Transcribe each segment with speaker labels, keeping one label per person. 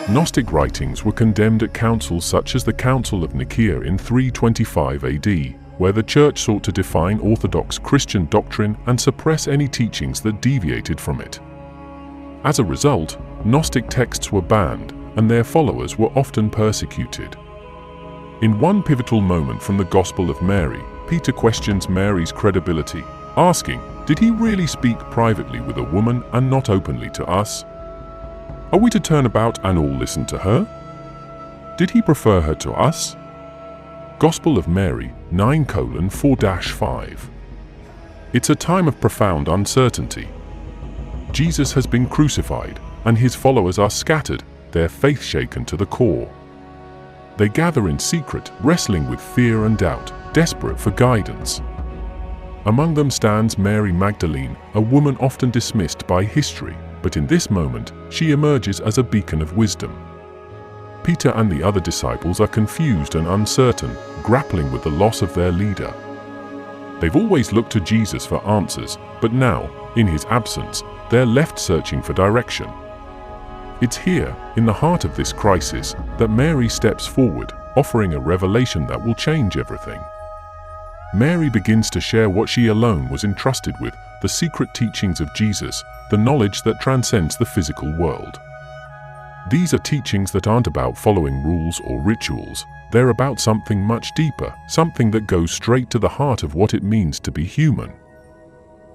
Speaker 1: Gnostic writings were condemned at councils such as the Council of Nicaea in 325 AD, where the Church sought to define orthodox Christian doctrine and suppress any teachings that deviated from it. As a result, Gnostic texts were banned, and their followers were often persecuted. In one pivotal moment from the Gospel of Mary, Peter questions Mary's credibility, asking, "Did he really speak privately with a woman and not openly to us? Are we to turn about and all listen to her? Did he prefer her to us?" Gospel of Mary 9:4-5. It's a time of profound uncertainty. Jesus has been crucified, and his followers are scattered, their faith shaken to the core. They gather in secret, wrestling with fear and doubt, desperate for guidance. Among them stands Mary Magdalene, a woman often dismissed by history, but in this moment, she emerges as a beacon of wisdom. Peter and the other disciples are confused and uncertain, grappling with the loss of their leader. They've always looked to Jesus for answers, but now, in his absence, they're left searching for direction. It's here, in the heart of this crisis, that Mary steps forward, offering a revelation that will change everything. Mary begins to share what she alone was entrusted with, the secret teachings of Jesus, the knowledge that transcends the physical world. These are teachings that aren't about following rules or rituals. They're about something much deeper, something that goes straight to the heart of what it means to be human.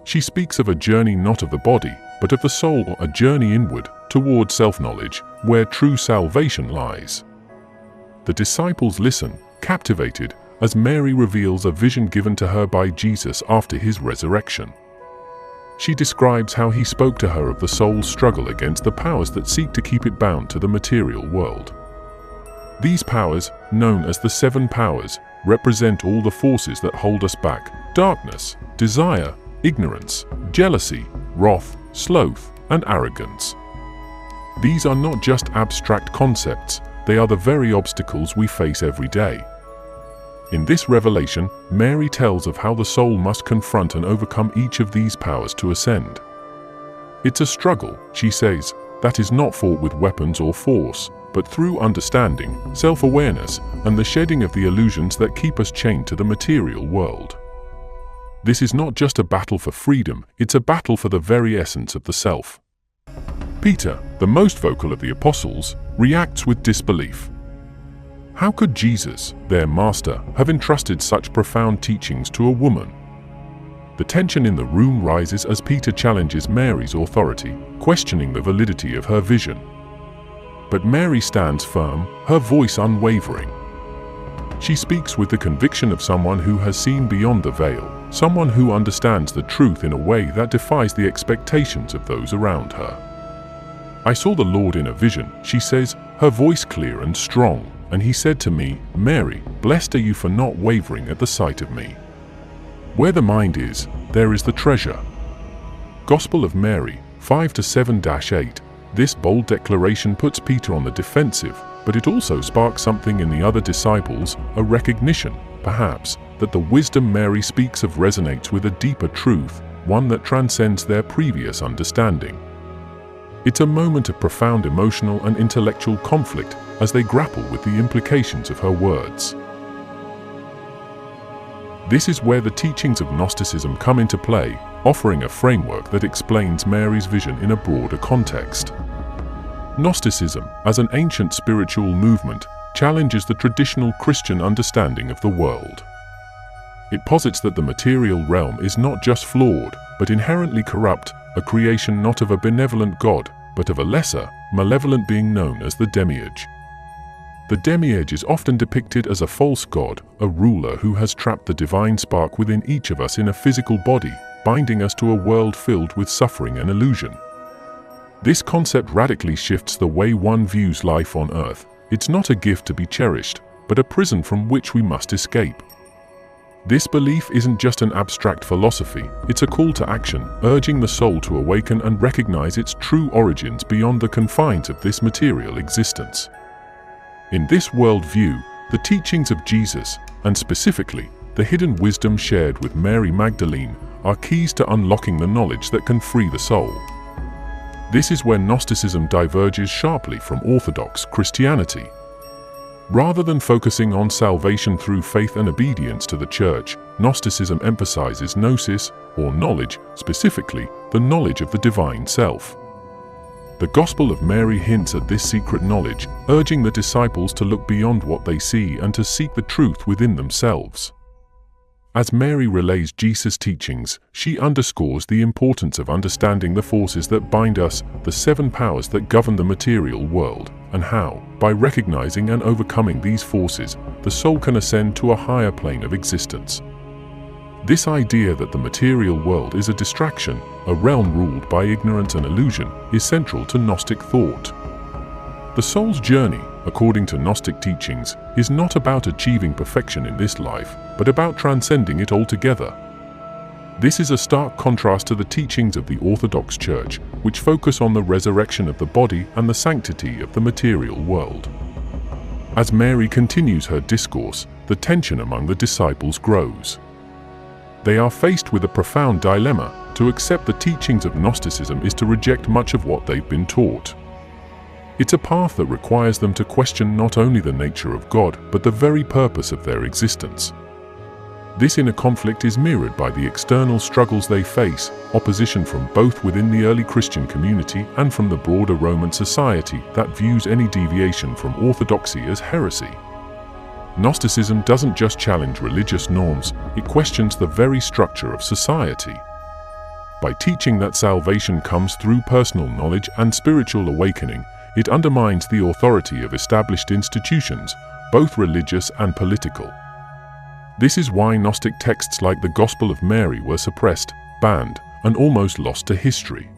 Speaker 1: She speaks of a journey not of the body, but of the soul, a journey inward, toward self-knowledge, where true salvation lies. The disciples listen, captivated, as Mary reveals a vision given to her by Jesus after his resurrection. She describes how he spoke to her of the soul's struggle against the powers that seek to keep it bound to the material world. These powers, known as the 7 powers, represent all the forces that hold us back: darkness, desire, ignorance, jealousy, wrath, sloth, and arrogance. These are not just abstract concepts, they are the very obstacles we face every day. In this revelation, Mary tells of how the soul must confront and overcome each of these powers to ascend. It's a struggle, she says, that is not fought with weapons or force, but through understanding, self-awareness, and the shedding of the illusions that keep us chained to the material world. This is not just a battle for freedom, it's a battle for the very essence of the self. Peter, the most vocal of the apostles, reacts with disbelief. How could Jesus, their master, have entrusted such profound teachings to a woman? The tension in the room rises as Peter challenges Mary's authority, questioning the validity of her vision. But Mary stands firm, her voice unwavering. She speaks with the conviction of someone who has seen beyond the veil, someone who understands the truth in a way that defies the expectations of those around her. "I saw the Lord in a vision," she says, her voice clear and strong, "and he said to me, 'Mary, blessed are you for not wavering at the sight of me.' Where the mind is, there is the treasure." Gospel of Mary 5-7-8. This bold declaration puts Peter on the defensive, but it also sparks something in the other disciples, a recognition, perhaps, that the wisdom Mary speaks of resonates with a deeper truth, one that transcends their previous understanding. It's a moment of profound emotional and intellectual conflict as they grapple with the implications of her words. This is where the teachings of Gnosticism come into play, offering a framework that explains Mary's vision in a broader context. Gnosticism, as an ancient spiritual movement, challenges the traditional Christian understanding of the world. It posits that the material realm is not just flawed, but inherently corrupt, a creation not of a benevolent God, but of a lesser, malevolent being known as the demiurge. The demiurge is often depicted as a false god, a ruler who has trapped the divine spark within each of us in a physical body, binding us to a world filled with suffering and illusion. This concept radically shifts the way one views life on earth. It's not a gift to be cherished, but a prison from which we must escape. This belief isn't just an abstract philosophy, it's a call to action, urging the soul to awaken and recognize its true origins beyond the confines of this material existence. In this worldview, the teachings of Jesus, and specifically, the hidden wisdom shared with Mary Magdalene, are keys to unlocking the knowledge that can free the soul. This is where Gnosticism diverges sharply from Orthodox Christianity. Rather than focusing on salvation through faith and obedience to the Church, Gnosticism emphasizes gnosis, or knowledge, specifically the knowledge of the divine self. The Gospel of Mary hints at this secret knowledge, urging the disciples to look beyond what they see and to seek the truth within themselves. As Mary relays Jesus' teachings, she underscores the importance of understanding the forces that bind us, the 7 powers that govern the material world, and how, by recognizing and overcoming these forces, the soul can ascend to a higher plane of existence. This idea that the material world is a distraction, a realm ruled by ignorance and illusion, is central to Gnostic thought. The soul's journey, according to Gnostic teachings, is not about achieving perfection in this life, but about transcending it altogether. This is a stark contrast to the teachings of the Orthodox Church, which focus on the resurrection of the body and the sanctity of the material world. As Mary continues her discourse, the tension among the disciples grows. They are faced with a profound dilemma. To accept the teachings of Gnosticism is to reject much of what they've been taught. It's a path that requires them to question not only the nature of God, but the very purpose of their existence. This inner conflict is mirrored by the external struggles they face, opposition from both within the early Christian community and from the broader Roman society that views any deviation from orthodoxy as heresy. Gnosticism doesn't just challenge religious norms, it questions the very structure of society. By teaching that salvation comes through personal knowledge and spiritual awakening, it undermines the authority of established institutions, both religious and political. This is why Gnostic texts like the Gospel of Mary were suppressed, banned, and almost lost to history.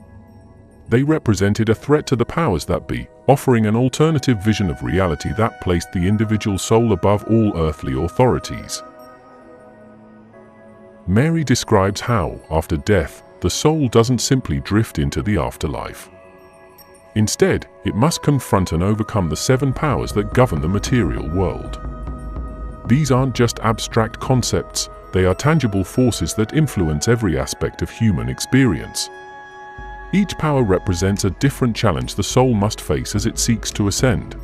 Speaker 1: They represented a threat to the powers that be, offering an alternative vision of reality that placed the individual soul above all earthly authorities. Mary describes how, after death, the soul doesn't simply drift into the afterlife. Instead, it must confront and overcome the 7 powers that govern the material world. These aren't just abstract concepts, they are tangible forces that influence every aspect of human experience. Each power represents a different challenge the soul must face as it seeks to ascend.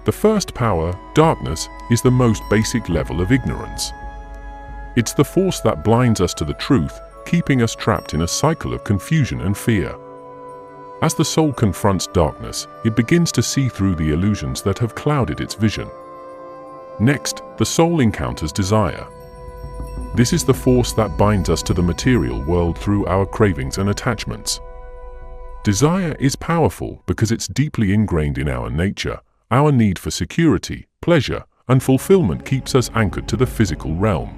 Speaker 1: The first power, darkness, is the most basic level of ignorance. It's the force that blinds us to the truth, keeping us trapped in a cycle of confusion and fear. As the soul confronts darkness, it begins to see through the illusions that have clouded its vision. Next, the soul encounters desire. This is the force that binds us to the material world through our cravings and attachments. Desire is powerful because it's deeply ingrained in our nature. Our need for security, pleasure, and fulfillment keeps us anchored to the physical realm.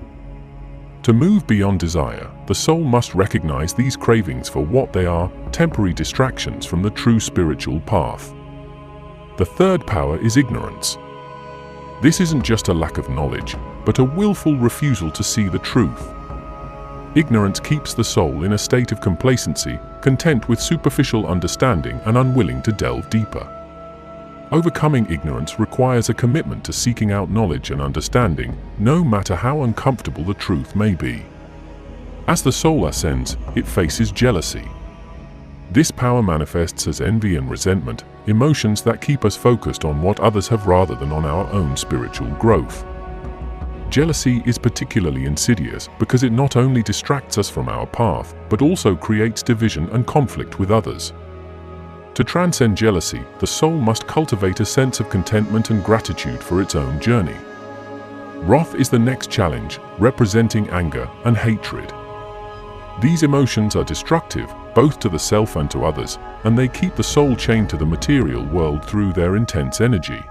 Speaker 1: To move beyond desire, the soul must recognize these cravings for what they are, temporary distractions from the true spiritual path. The third power is ignorance. This isn't just a lack of knowledge, but a willful refusal to see the truth. Ignorance keeps the soul in a state of complacency, content with superficial understanding and unwilling to delve deeper. Overcoming ignorance requires a commitment to seeking out knowledge and understanding, no matter how uncomfortable the truth may be. As the soul ascends, it faces jealousy. This power manifests as envy and resentment, emotions that keep us focused on what others have rather than on our own spiritual growth. Jealousy is particularly insidious because it not only distracts us from our path, but also creates division and conflict with others. To transcend jealousy, the soul must cultivate a sense of contentment and gratitude for its own journey. Wrath is the next challenge, representing anger and hatred. These emotions are destructive, both to the self and to others, and they keep the soul chained to the material world through their intense energy.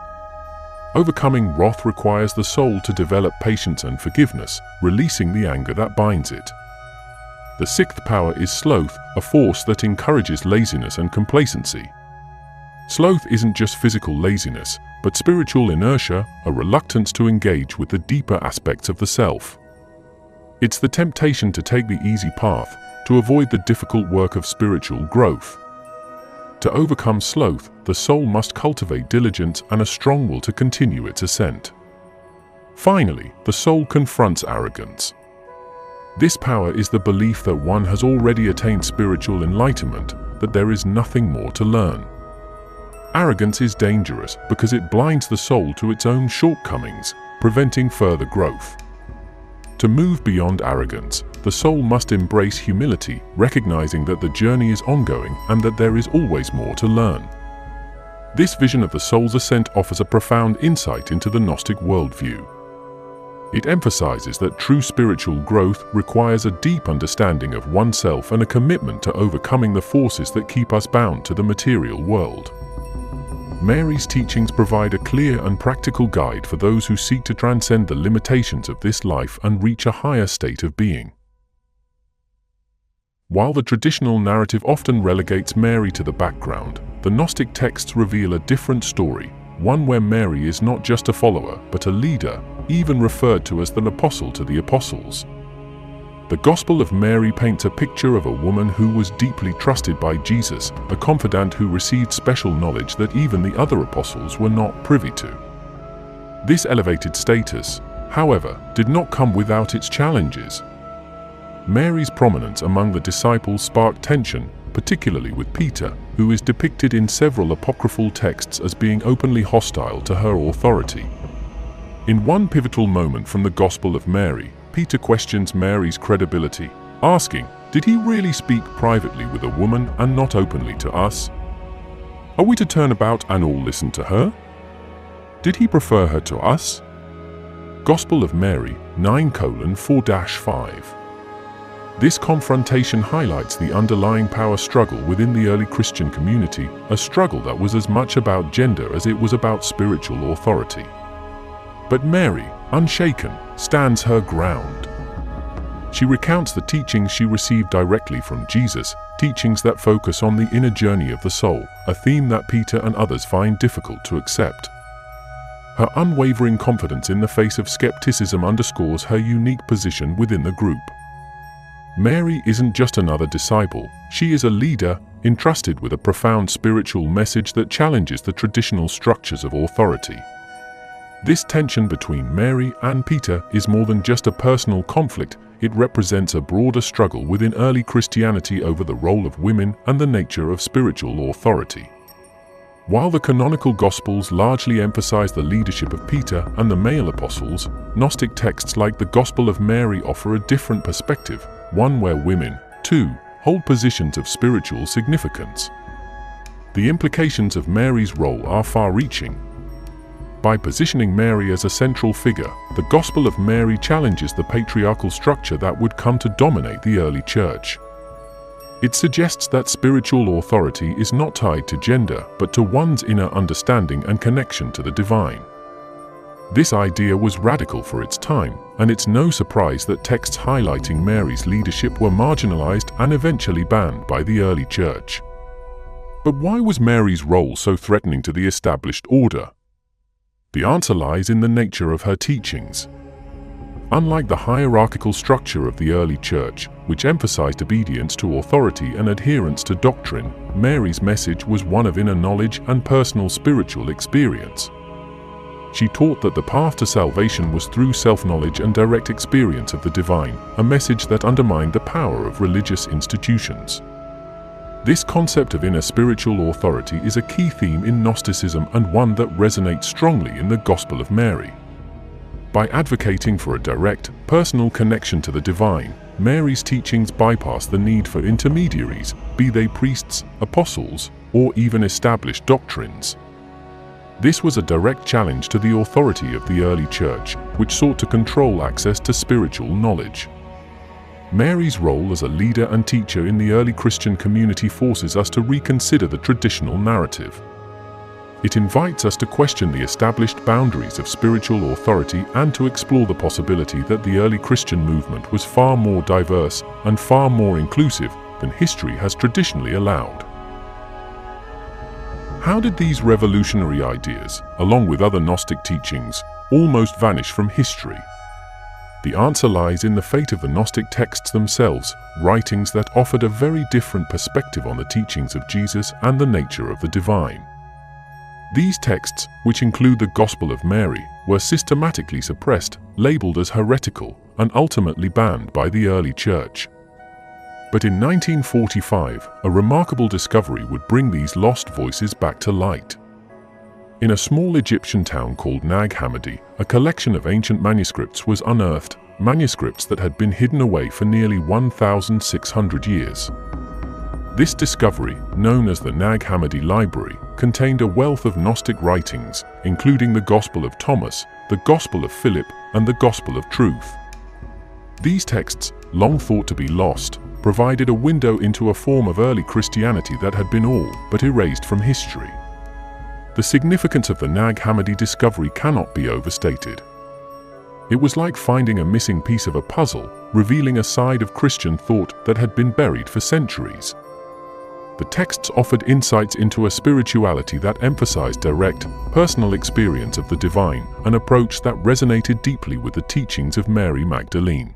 Speaker 1: Overcoming wrath requires the soul to develop patience and forgiveness, releasing the anger that binds it. The sixth power is sloth, a force that encourages laziness and complacency. Sloth isn't just physical laziness, but spiritual inertia, a reluctance to engage with the deeper aspects of the self. It's the temptation to take the easy path, to avoid the difficult work of spiritual growth. To overcome sloth, the soul must cultivate diligence and a strong will to continue its ascent. Finally, the soul confronts arrogance. This power is the belief that one has already attained spiritual enlightenment, that there is nothing more to learn. Arrogance is dangerous because it blinds the soul to its own shortcomings, preventing further growth. To move beyond arrogance, the soul must embrace humility, recognizing that the journey is ongoing and that there is always more to learn. This vision of the soul's ascent offers a profound insight into the Gnostic worldview. It emphasizes that true spiritual growth requires a deep understanding of oneself and a commitment to overcoming the forces that keep us bound to the material world. Mary's teachings provide a clear and practical guide for those who seek to transcend the limitations of this life and reach a higher state of being. While the traditional narrative often relegates Mary to the background, the Gnostic texts reveal a different story, one where Mary is not just a follower, but a leader, even referred to as the apostle to the apostles. The Gospel of Mary paints a picture of a woman who was deeply trusted by Jesus, a confidant who received special knowledge that even the other apostles were not privy to. This elevated status, however, did not come without its challenges. Mary's prominence among the disciples sparked tension, particularly with Peter, who is depicted in several apocryphal texts as being openly hostile to her authority. In one pivotal moment from the Gospel of Mary, Peter questions Mary's credibility, asking, "Did he really speak privately with a woman and not openly to us? Are we to turn about and all listen to her? Did he prefer her to us?" Gospel of Mary 9:4-5. This confrontation highlights the underlying power struggle within the early Christian community, a struggle that was as much about gender as it was about spiritual authority. But Mary, unshaken, stands her ground. She recounts the teachings she received directly from Jesus, teachings that focus on the inner journey of the soul, a theme that Peter and others find difficult to accept. Her unwavering confidence in the face of skepticism underscores her unique position within the group. Mary isn't just another disciple, she is a leader, entrusted with a profound spiritual message that challenges the traditional structures of authority. This tension between Mary and Peter is more than just a personal conflict, it represents a broader struggle within early Christianity over the role of women and the nature of spiritual authority. While the canonical Gospels largely emphasize the leadership of Peter and the male apostles, Gnostic texts like the Gospel of Mary offer a different perspective, one where women, too, hold positions of spiritual significance. The implications of Mary's role are far-reaching. By positioning Mary as a central figure, the Gospel of Mary challenges the patriarchal structure that would come to dominate the early church. It suggests that spiritual authority is not tied to gender, but to one's inner understanding and connection to the divine. This idea was radical for its time, and it's no surprise that texts highlighting Mary's leadership were marginalized and eventually banned by the early church. But why was Mary's role so threatening to the established order? The answer lies in the nature of her teachings. Unlike the hierarchical structure of the early church, which emphasized obedience to authority and adherence to doctrine, Mary's message was one of inner knowledge and personal spiritual experience. She taught that the path to salvation was through self-knowledge and direct experience of the divine, a message that undermined the power of religious institutions. This concept of inner spiritual authority is a key theme in Gnosticism and one that resonates strongly in the Gospel of Mary. By advocating for a direct, personal connection to the divine, Mary's teachings bypass the need for intermediaries, be they priests, apostles, or even established doctrines. This was a direct challenge to the authority of the early church, which sought to control access to spiritual knowledge. Mary's role as a leader and teacher in the early Christian community forces us to reconsider the traditional narrative. It invites us to question the established boundaries of spiritual authority and to explore the possibility that the early Christian movement was far more diverse and far more inclusive than history has traditionally allowed. How did these revolutionary ideas, along with other Gnostic teachings, almost vanish from history? The answer lies in the fate of the Gnostic texts themselves, writings that offered a very different perspective on the teachings of Jesus and the nature of the divine. These texts, which include the Gospel of Mary, were systematically suppressed, labeled as heretical, and ultimately banned by the early church. But in 1945, a remarkable discovery would bring these lost voices back to light. In a small Egyptian town called Nag Hammadi, a collection of ancient manuscripts was unearthed, manuscripts that had been hidden away for nearly 1,600 years. This discovery, known as the Nag Hammadi Library, contained a wealth of Gnostic writings, including the Gospel of Thomas, the Gospel of Philip, and the Gospel of Truth. These texts, long thought to be lost, provided a window into a form of early Christianity that had been all but erased from history. The significance of the Nag Hammadi discovery cannot be overstated. It was like finding a missing piece of a puzzle, revealing a side of Christian thought that had been buried for centuries. The texts offered insights into a spirituality that emphasized direct, personal experience of the divine, an approach that resonated deeply with the teachings of Mary Magdalene.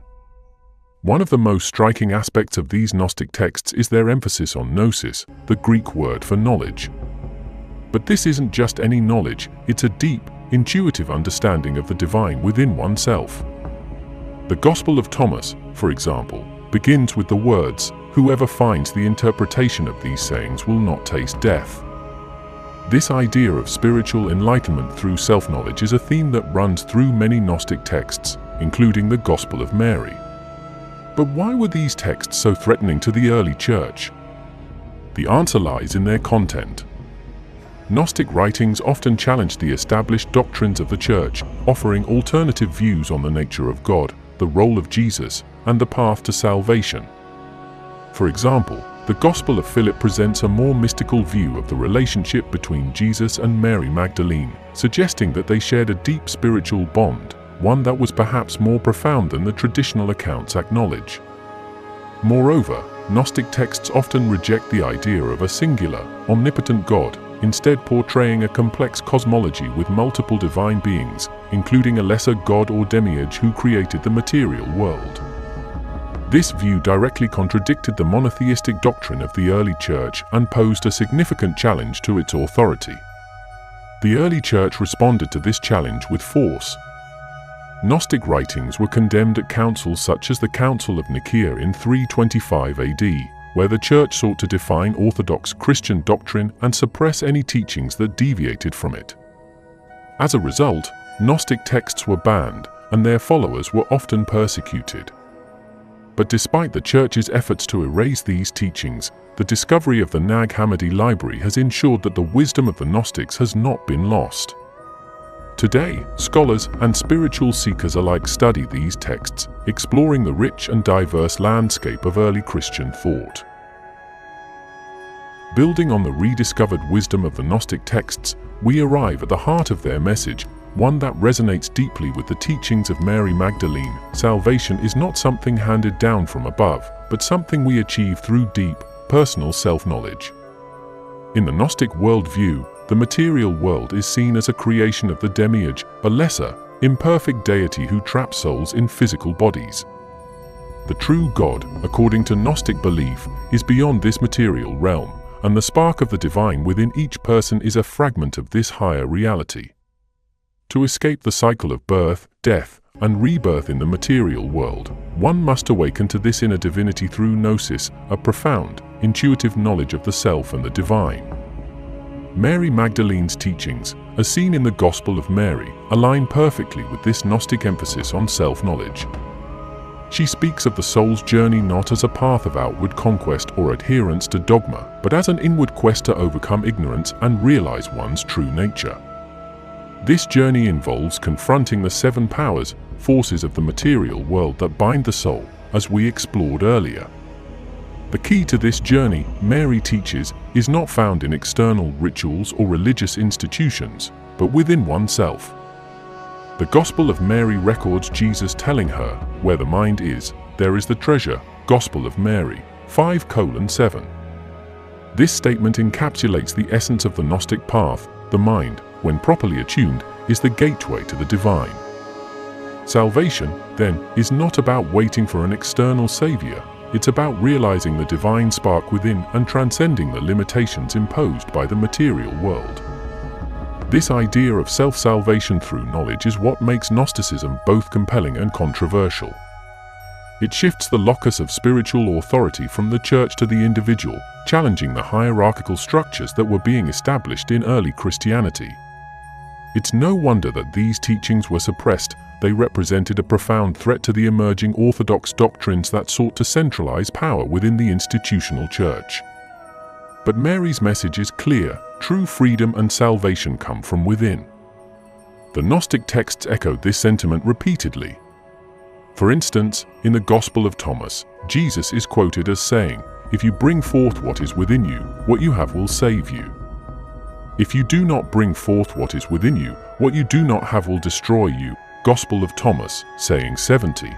Speaker 1: One of the most striking aspects of these Gnostic texts is their emphasis on gnosis, the Greek word for knowledge. But this isn't just any knowledge, it's a deep, intuitive understanding of the divine within oneself. The Gospel of Thomas, for example, begins with the words, "Whoever finds the interpretation of these sayings will not taste death." This idea of spiritual enlightenment through self-knowledge is a theme that runs through many Gnostic texts, including the Gospel of Mary. But why were these texts so threatening to the early church? The answer lies in their content. Gnostic writings often challenged the established doctrines of the Church, offering alternative views on the nature of God, the role of Jesus, and the path to salvation. For example, the Gospel of Philip presents a more mystical view of the relationship between Jesus and Mary Magdalene, suggesting that they shared a deep spiritual bond, one that was perhaps more profound than the traditional accounts acknowledge. Moreover, Gnostic texts often reject the idea of a singular, omnipotent God, instead portraying a complex cosmology with multiple divine beings, including a lesser god or demiurge who created the material world. This view directly contradicted the monotheistic doctrine of the early church and posed a significant challenge to its authority. The early church responded to this challenge with force. Gnostic writings were condemned at councils such as the Council of Nicaea in 325 AD, where the Church sought to define orthodox Christian doctrine and suppress any teachings that deviated from it. As a result, Gnostic texts were banned, and their followers were often persecuted. But despite the Church's efforts to erase these teachings, the discovery of the Nag Hammadi Library has ensured that the wisdom of the Gnostics has not been lost. Today, scholars and spiritual seekers alike study these texts, exploring the rich and diverse landscape of early Christian thought. Building on the rediscovered wisdom of the Gnostic texts, we arrive at the heart of their message, one that resonates deeply with the teachings of Mary Magdalene. Salvation is not something handed down from above, but something we achieve through deep, personal self-knowledge. In the Gnostic worldview, the material world is seen as a creation of the demiurge, a lesser, imperfect deity who traps souls in physical bodies. The true God, according to Gnostic belief, is beyond this material realm, and the spark of the divine within each person is a fragment of this higher reality. To escape the cycle of birth, death, and rebirth in the material world, one must awaken to this inner divinity through gnosis, a profound, intuitive knowledge of the self and the divine. Mary Magdalene's teachings, as seen in the Gospel of Mary, align perfectly with this Gnostic emphasis on self-knowledge. She speaks of the soul's journey not as a path of outward conquest or adherence to dogma, but as an inward quest to overcome ignorance and realize one's true nature. This journey involves confronting the seven powers, forces of the material world that bind the soul, as we explored earlier. The key to this journey, Mary teaches, is not found in external rituals or religious institutions, but within oneself. The Gospel of Mary records Jesus telling her, "Where the mind is, there is the treasure." Gospel of Mary 5:7. This statement encapsulates the essence of the Gnostic path. The mind, when properly attuned, is the gateway to the divine. Salvation, then, is not about waiting for an external savior. It's about realizing the divine spark within and transcending the limitations imposed by the material world. This idea of self-salvation through knowledge is what makes Gnosticism both compelling and controversial. It shifts the locus of spiritual authority from the church to the individual, challenging the hierarchical structures that were being established in early Christianity. It's no wonder that these teachings were suppressed. They represented a profound threat to the emerging orthodox doctrines that sought to centralize power within the institutional church. But Mary's message is clear: true freedom and salvation come from within. The Gnostic texts echoed this sentiment repeatedly. For instance, in the Gospel of Thomas, Jesus is quoted as saying, "If you bring forth what is within you, what you have will save you. If you do not bring forth what is within you, what you do not have will destroy you." Gospel of Thomas, saying 70.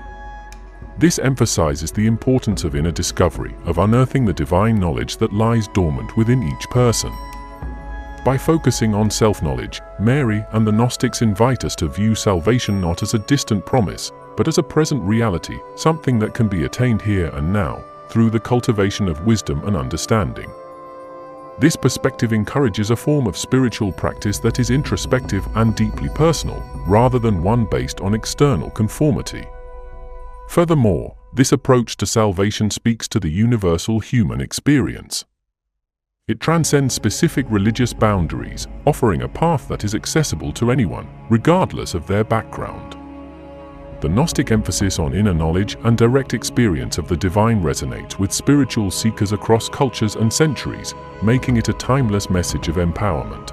Speaker 1: This emphasizes the importance of inner discovery, of unearthing the divine knowledge that lies dormant within each person. By focusing on self-knowledge, Mary and the Gnostics invite us to view salvation not as a distant promise, but as a present reality, something that can be attained here and now, through the cultivation of wisdom and understanding. This perspective encourages a form of spiritual practice that is introspective and deeply personal, rather than one based on external conformity. Furthermore, this approach to salvation speaks to the universal human experience. It transcends specific religious boundaries, offering a path that is accessible to anyone, regardless of their background. The Gnostic emphasis on inner knowledge and direct experience of the divine resonates with spiritual seekers across cultures and centuries, making it a timeless message of empowerment.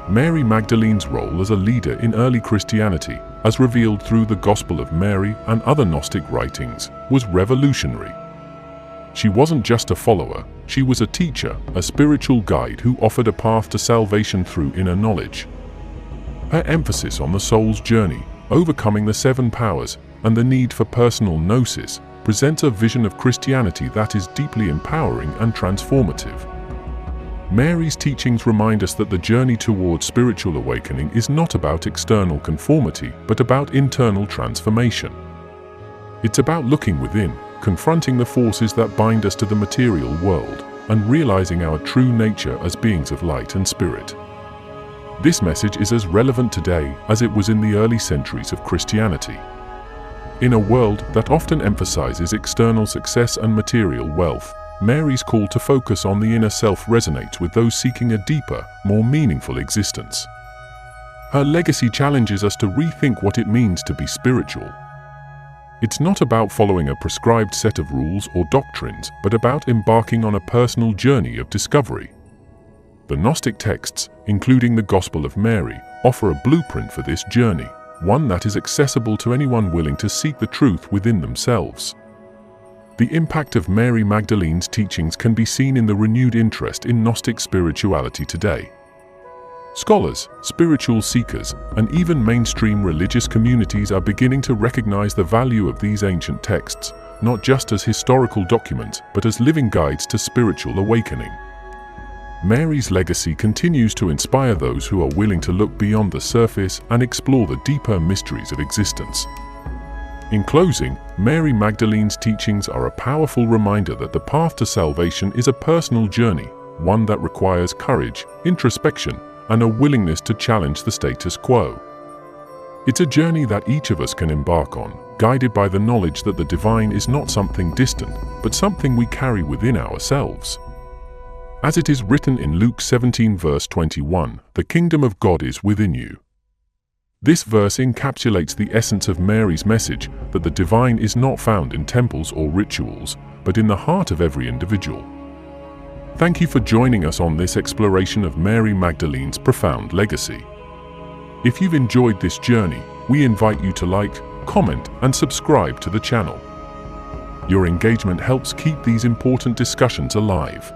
Speaker 1: Mary Magdalene's role as a leader in early Christianity, as revealed through the Gospel of Mary and other Gnostic writings, was revolutionary. She wasn't just a follower, she was a teacher, a spiritual guide who offered a path to salvation through inner knowledge. Her emphasis on the soul's journey, overcoming the 7 powers, and the need for personal gnosis, presents a vision of Christianity that is deeply empowering and transformative. Mary's teachings remind us that the journey towards spiritual awakening is not about external conformity, but about internal transformation. It's about looking within, confronting the forces that bind us to the material world, and realizing our true nature as beings of light and spirit. This message is as relevant today as it was in the early centuries of Christianity. In a world that often emphasizes external success and material wealth, Mary's call to focus on the inner self resonates with those seeking a deeper, more meaningful existence. Her legacy challenges us to rethink what it means to be spiritual. It's not about following a prescribed set of rules or doctrines, but about embarking on a personal journey of discovery. The Gnostic texts, including the Gospel of Mary, offer a blueprint for this journey, one that is accessible to anyone willing to seek the truth within themselves. The impact of Mary Magdalene's teachings can be seen in the renewed interest in Gnostic spirituality today. Scholars, spiritual seekers, and even mainstream religious communities are beginning to recognize the value of these ancient texts, not just as historical documents, but as living guides to spiritual awakening. Mary's legacy continues to inspire those who are willing to look beyond the surface and explore the deeper mysteries of existence. In closing, Mary Magdalene's teachings are a powerful reminder that the path to salvation is a personal journey, one that requires courage, introspection, and a willingness to challenge the status quo. It's a journey that each of us can embark on, guided by the knowledge that the divine is not something distant, but something we carry within ourselves. As it is written in Luke 17 verse 21, "The kingdom of God is within you." This verse encapsulates the essence of Mary's message that the divine is not found in temples or rituals, but in the heart of every individual. Thank you for joining us on this exploration of Mary Magdalene's profound legacy. If you've enjoyed this journey, we invite you to like, comment, and subscribe to the channel. Your engagement helps keep these important discussions alive.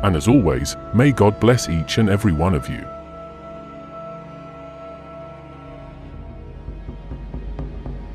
Speaker 1: And as always, may God bless each and every one of you.